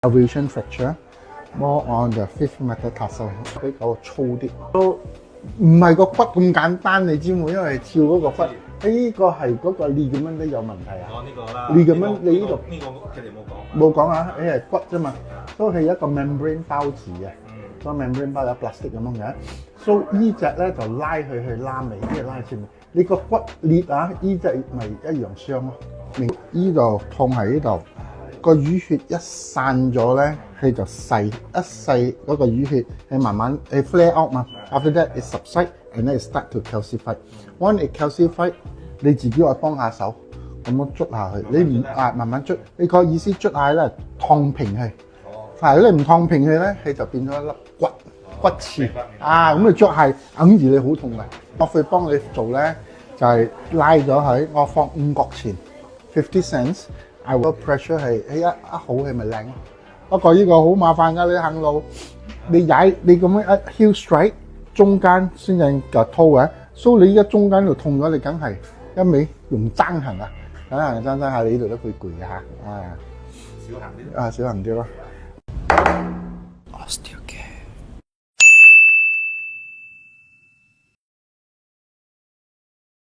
elevation fracture more on the fifth metatarsal 比較粗啲，都唔係個骨咁簡單，你知冇？因為跳嗰個骨，呢個係嗰個 ligament 都有問題啊。呢個啦 ligament 你呢度呢個佢哋冇講。冇講啊，你係骨啫嘛，所以係一個 membrane 包住嘅，個 membrane 包有 plastic 咁樣嘅，所以呢隻咧就拉佢去拉尾，即係拉前面。你個骨裂啊，呢隻咪一樣傷咯。呢度痛喺呢度。個淤血一散咗咧，佢就細一細嗰個淤血，係慢慢flare out 嘛。After that it subside and then it start to calcify. When it calcify， 你自己可以幫下手咁樣捽下去。你唔慢慢捽，你個意思捽下咧燙平佢。但係你唔燙平佢咧，佢就變咗一粒骨刺啊！咁你捽係揞住你好痛嘅。我會幫你做咧，就係拉咗佢，我放5角錢50 cents。I will pressure 係一好係咪靚咯？不過呢個好麻煩㗎，你行路你踩你咁樣一 heel strike 中間先至個 toe 嘅，所以你依家中間度痛咗，你梗係一味用爭行啊！爭下你呢度都會攰嘅嚇，少行啲。少行啲咯。Osteocare